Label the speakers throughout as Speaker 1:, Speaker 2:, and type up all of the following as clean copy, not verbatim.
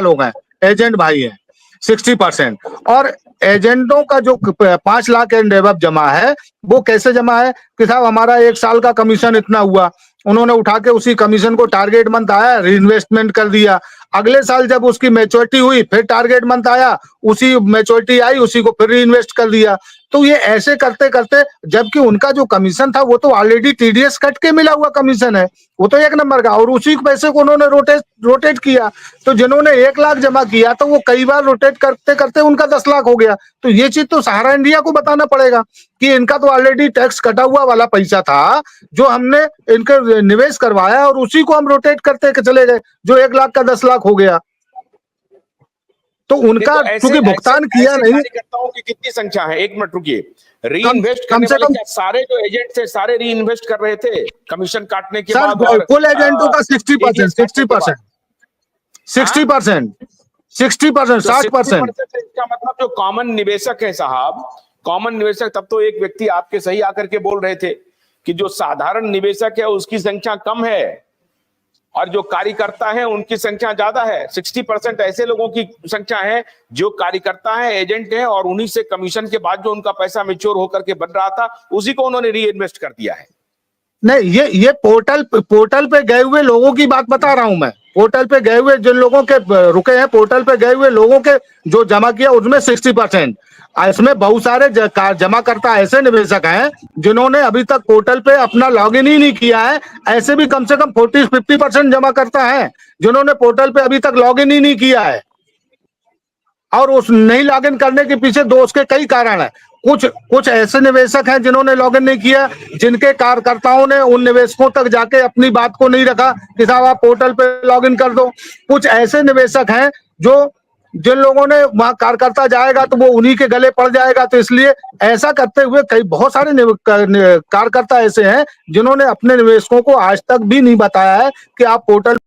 Speaker 1: लोग हैं, एजेंट भाई हैं 60%। और एजेंटों का जो 5 लाख एंड एबव जमा है, वो कैसे जमा है कि साहब हमारा 1 साल का कमीशन इतना हुआ, उन्होंने उठा के उसी कमीशन को टारगेट मंथ आया रीइन्वेस्टमेंट कर दिया। अगले साल जब उसकी मैच्योरिटी हुई, फिर टारगेट मंथ आया, उसी मैच्योरिटी आई, उसी को फिर रीइन्वेस्ट कर दिया। तो ये ऐसे करते करते, जबकि उनका जो कमीशन था वो तो ऑलरेडी टीडीएस कट के मिला हुआ कमीशन है, वो तो 1 नंबर का, और उसी पैसे को उन्होंने रोटेट किया। तो जिन्होंने 1 लाख जमा किया तो वो कई बार रोटेट करते करते उनका 10 लाख हो गया। तो ये चीज तो सहारा इंडिया को बताना पड़ेगा कि इनका तो ऑलरेडी टैक्स कटा हुआ वाला पैसा था जो हमने इनके निवेश करवाया, और उसी को हम रोटेट करते चले गए, जो 1 लाख का 10 लाख हो गया। तो उनका क्योंकि भुगतान किया नहीं।
Speaker 2: कार्यकर्ताओं की कितनी संख्या है? 1 मिनट रुकिए। रीइन्वेस्ट करने वाले क्या सारे जो एजेंट थे सारे रीइन्वेस्ट कर रहे थे कमीशन काटने के बाद?
Speaker 1: कुल एजेंटों का 60%, 60%, 60%, 60%।
Speaker 2: इसका मतलब जो कॉमन निवेशक है साहब, कॉमन निवेशक, तब तो एक व्यक्ति आपके सही आकर के बोल रहे थे कि जो साधारण निवेशक है उसकी संख्या कम है और जो कार्यकर्ता है उनकी संख्या ज्यादा है। 60% ऐसे लोगों की संख्या है जो कार्यकर्ता है, एजेंट है, और उन्हीं से कमीशन के बाद जो उनका पैसा मैच्योर होकर के बन रहा था उसी को उन्होंने री इन्वेस्ट कर दिया है।
Speaker 1: नहीं, ये पोर्टल पे गए हुए लोगों की बात बता रहा हूं मैं। पोर्टल पे गए हुए जिन लोगों के रुके हैं, पोर्टल पे गए हुए लोगों के जो जमा किया उसमें 60%। इसमें बहुत सारे जमाकर्ता ऐसे निवेशक हैं जिन्होंने अभी तक पोर्टल पे अपना लॉगिन ही नहीं किया है। ऐसे भी कम से कम 40-50% जमाकर्ता हैं जिन्होंने पोर्टल पे अभी तक लॉगिन ही नहीं किया है। और उस नहीं लॉगिन करने के पीछे दोस्त के कई कारण है। कुछ ऐसे निवेशक हैं जिन्होंने लॉगिन नहीं किया, जिनके कार्यकर्ताओं ने उन निवेशकों तक जाके अपनी बात को नहीं रखा कि साहब आप पोर्टल पे लॉगिन कर दो। कुछ ऐसे निवेशक हैं जो जिन लोगों ने वहां कार्यकर्ता जाएगा तो वो उन्हीं के गले पड़ जाएगा। तो इसलिए ऐसा करते हुए कई बहुत सारे कार्यकर्ता ऐसे हैं जिन्होंने अपने निवेशकों को आज तक भी नहीं बताया है कि आप पोर्टल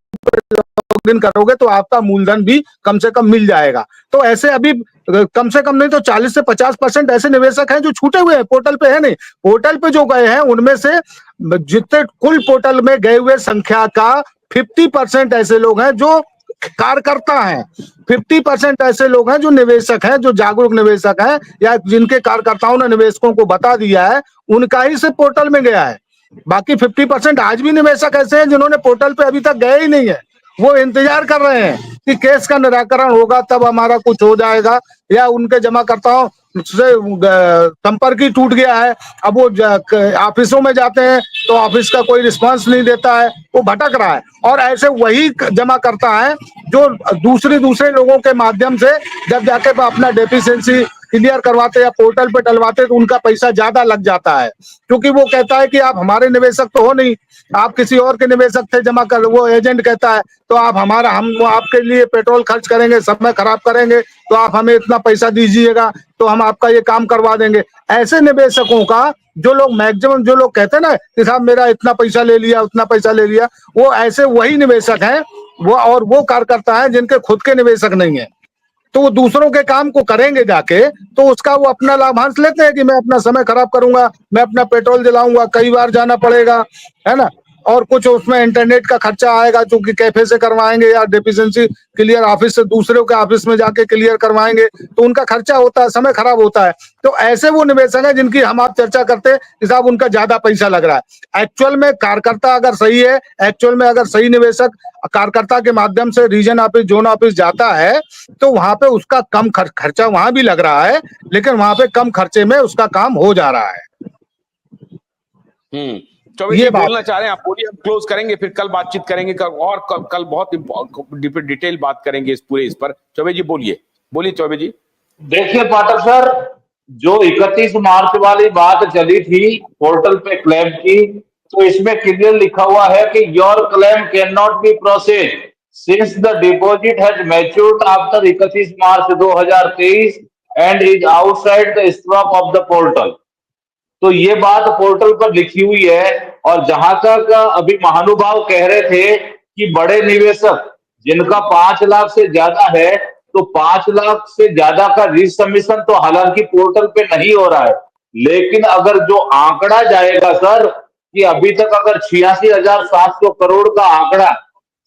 Speaker 1: लॉगिन करोगे तो आपका मूलधन भी कम से कम मिल जाएगा। तो ऐसे अभी कम से कम नहीं तो 40 से 50% ऐसे निवेशक हैं जो छूटे हुए हैं, पोर्टल पे है नहीं। पोर्टल पे जो गए हैं उनमें से जितने कुल पोर्टल में गए हुए संख्या का 50% ऐसे लोग हैं जो कार्यकर्ता हैं, 50% ऐसे लोग हैं जो निवेशक हैं, जो जागरूक निवेशक हैं या जिनके कार्यकर्ताओं ने निवेशकों को बता दिया है, उनका ही से पोर्टल में गया है। बाकी 50% आज भी निवेशक ऐसे हैं जिन्होंने पोर्टल पे अभी तक गए ही नहीं है। वो इंतजार कर रहे हैं कि केस का निराकरण होगा तब हमारा कुछ हो जाएगा, या उनके जमाकर्ताओं से संपर्क ही टूट गया है। अब वो ऑफिसों में जाते हैं तो ऑफिस का कोई रिस्पांस नहीं देता है, वो भटक रहा है। और ऐसे वही जमा करता है जो दूसरे लोगों के माध्यम से जब जाके अपना डेफिशिएंसी क्लियर करवाते या पोर्टल पे डलवाते तो उनका पैसा ज्यादा लग जाता है, क्योंकि वो कहता है कि आप हमारे निवेशक तो हो नहीं, आप किसी और के निवेशक थे जमा कर। वो एजेंट कहता है तो आप हम आपके लिए पेट्रोल खर्च करेंगे, समय खराब करेंगे, तो आप हमें इतना पैसा दीजिएगा तो हम आपका ये काम करवा देंगे। ऐसे निवेशकों का जो लोग मैक्सिमम जो लोग कहते हैं ना कि साहब मेरा इतना पैसा ले लिया उतना पैसा ले लिया, वो ऐसे वही निवेशक हैं वो, और वो कार्यकर्ता है जिनके खुद के निवेशक नहीं है। तो वो दूसरों के काम को करेंगे जाके तो उसका वो अपना लाभांश लेते हैं कि मैं अपना समय खराब करूंगा, मैं अपना पेट्रोल जलाऊंगा, कई बार जाना पड़ेगा, है ना, और कुछ उसमें इंटरनेट का खर्चा आएगा क्योंकि कैफे से करवाएंगे या डेफिशिएंसी क्लियर ऑफिस से दूसरों के ऑफिस में जाके क्लियर करवाएंगे, तो उनका खर्चा होता है, समय खराब होता है। तो ऐसे वो निवेशक है जिनकी हम आप चर्चा करते हैं कि साहब उनका ज्यादा पैसा लग रहा है। एक्चुअल में कार्यकर्ता अगर सही है, एक्चुअल में अगर सही निवेशक कार्यकर्ता के माध्यम से रीजन ऑफिस जोन ऑफिस जाता है तो वहां पे उसका कम खर्चा वहां भी लग रहा है, लेकिन वहां पे कम खर्चे में उसका काम हो जा रहा है।
Speaker 2: ये बोलना चाह रहे हैं आप, बोलिए, हम क्लोज करेंगे फिर कल बातचीत करेंगे और कल बहुत डिटेल बात करेंगे इस पूरे इस पर। चौबे जी बोलिए चौबे जी।
Speaker 3: देखिए पाठक सर, जो 31 मार्च वाली बात चली थी पोर्टल पे क्लेम की, तो इसमें क्लियर लिखा हुआ है कि your claim can not be processed since the deposit has matured after 31 March 2023 and is outside the scope of the portal. तो ये बात पोर्टल पर लिखी हुई है। और जहां तक अभी महानुभाव कह रहे थे कि बड़े निवेशक जिनका 5 लाख से ज्यादा है, तो 5 लाख से ज्यादा का रिसबमिशन तो हालांकि पोर्टल पे नहीं हो रहा है, लेकिन अगर जो आंकड़ा जाएगा सर कि अभी तक अगर 86,700 करोड़ का आंकड़ा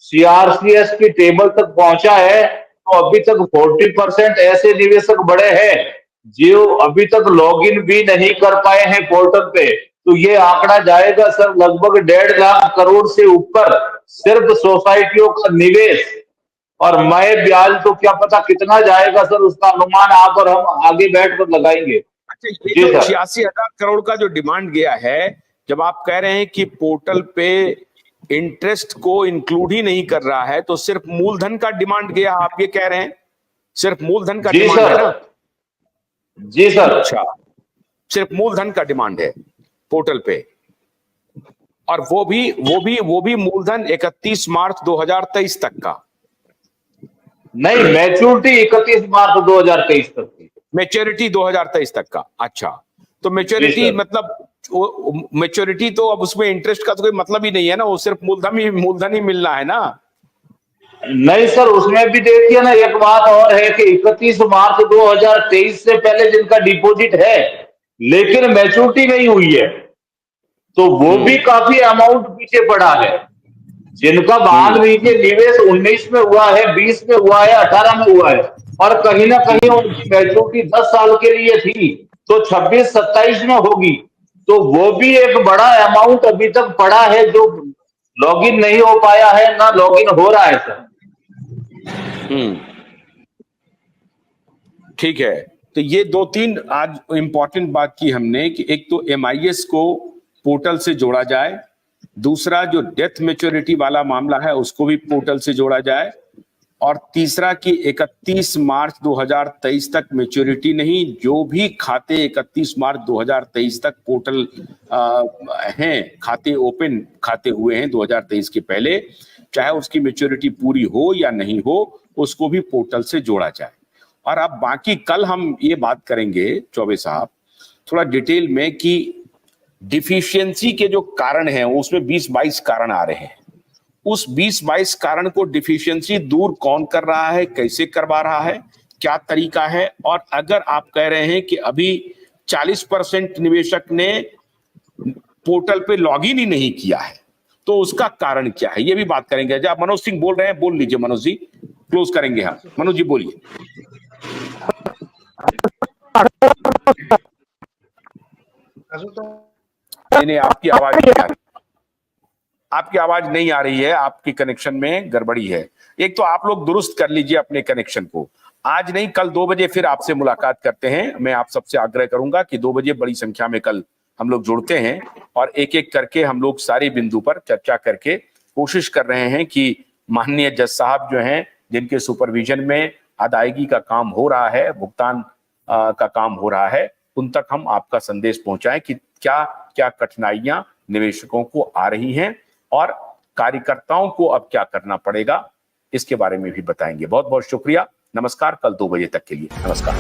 Speaker 3: सीआरसीएस की टेबल तक पहुंचा है, तो अभी तक 40% ऐसे निवेशक बड़े हैं जो अभी तक लॉगिन भी नहीं कर पाए हैं पोर्टल पे। तो ये आंकड़ा जाएगा सर लगभग 1.5 लाख करोड़ से ऊपर सिर्फ सोसाइटियों का निवेश, और मैं ब्याज तो क्या पता कितना जाएगा सर, उसका अनुमान आप और हम आगे बैठकर लगाएंगे।
Speaker 2: अच्छा, ये
Speaker 3: जी
Speaker 2: जो
Speaker 3: सर।
Speaker 2: 86,000 करोड़ का जो डिमांड गया है, जब आप कह रहे हैं कि पोर्टल पे इंटरेस्ट को इंक्लूड ही नहीं कर रहा है, तो सिर्फ मूलधन का डिमांड गया, आप ये कह रहे हैं? सिर्फ मूलधन का
Speaker 3: जी
Speaker 2: डिमांड है
Speaker 3: सर।
Speaker 2: ना?
Speaker 3: जी सर।
Speaker 2: अच्छा, सिर्फ मूलधन का डिमांड है पोर्टल पे, और वो भी मूलधन 31 मार्च 2023 तक का।
Speaker 3: नहीं, मैच्योरिटी 31 मार्च 2023 तक की।
Speaker 2: मैच्योरिटी 2023 तक का। अच्छा, तो
Speaker 3: जी
Speaker 2: मैच्योरिटी
Speaker 3: सर।
Speaker 2: मतलब मैच्योरिटी तो अब उसमें इंटरेस्ट का तो कोई मतलब ही नहीं है ना, वो सिर्फ मूलधन ही मिलना है ना।
Speaker 3: नहीं सर, उसमें भी देखिए ना, एक बात और है कि 31 मार्च 2023 से पहले जिनका डिपॉजिट है लेकिन मैच्योरिटी नहीं हुई है, तो वो भी काफी अमाउंट पीछे पड़ा है। जिनका मान लीजिए निवेश 19 में हुआ है, 20 में हुआ है, 18 में हुआ है, और कहीं ना कहीं उनकी मैच्योरिटी 10 साल के लिए थी, तो 26-27 में होगी, तो वो भी एक बड़ा अमाउंट अभी तक पड़ा है जो लॉगिन नहीं हो पाया है, ना लॉगिन हो रहा है सर।
Speaker 2: ठीक है, तो ये 2-3 आज इंपॉर्टेंट बात की हमने कि एक तो MIS को पोर्टल से जोड़ा जाए, दूसरा जो डेथ मैच्योरिटी वाला मामला है उसको भी पोर्टल से जोड़ा जाए, और तीसरा कि 31 मार्च 2023 तक मैच्योरिटी नहीं, जो भी खाते 31 मार्च 2023 तक पोर्टल हैं, खाते ओपन खाते हुए हैं 2023 के पहले, चाहे उसकी मैच्योरिटी पूरी हो या नहीं हो, उसको भी पोर्टल से जोड़ा जाए। और अब बाकी कल हम ये बात करेंगे चौबे साहब थोड़ा डिटेल में कि डिफिशियंसी के जो कारण हैं उसमें 20-22 कारण आ रहे हैं। उस 20-22 कारण को डिफिशियंसी दूर कौन कर रहा है, कैसे करवा रहा है, क्या तरीका है, और अगर आप कह रहे हैं कि अभी 40% निवेशक ने पोर्टल पे लॉगिन ही नहीं किया है, तो उसका कारण क्या है, ये भी बात करेंगे। जब मनोज सिंह बोल रहे हैं, बोल लीजिए मनोज जी, क्लोज करेंगे हम। मनोज जी बोलिए। नहीं, आपकी आवाज नहीं आ रही, आपकी आवाज नहीं आ रही है, आपकी कनेक्शन में गड़बड़ी है। एक तो आप लोग दुरुस्त कर लीजिए अपने कनेक्शन को, आज नहीं कल 2 बजे फिर आपसे मुलाकात करते हैं। मैं आप सबसे आग्रह करूंगा कि 2 बजे बड़ी संख्या में कल हम लोग जुड़ते हैं और एक एक करके हम लोग सारे बिंदु पर चर्चा करके कोशिश कर रहे हैं कि माननीय जज साहब जो हैं, जिनके सुपरविजन में अदायगी का काम हो रहा है, भुगतान का काम हो रहा है, उन तक हम आपका संदेश पहुंचाएं कि क्या क्या कठिनाइयां निवेशकों को आ रही हैं और कार्यकर्ताओं को अब क्या करना पड़ेगा, इसके बारे में भी बताएंगे। बहुत बहुत शुक्रिया, नमस्कार। कल 2 बजे तक के लिए नमस्कार।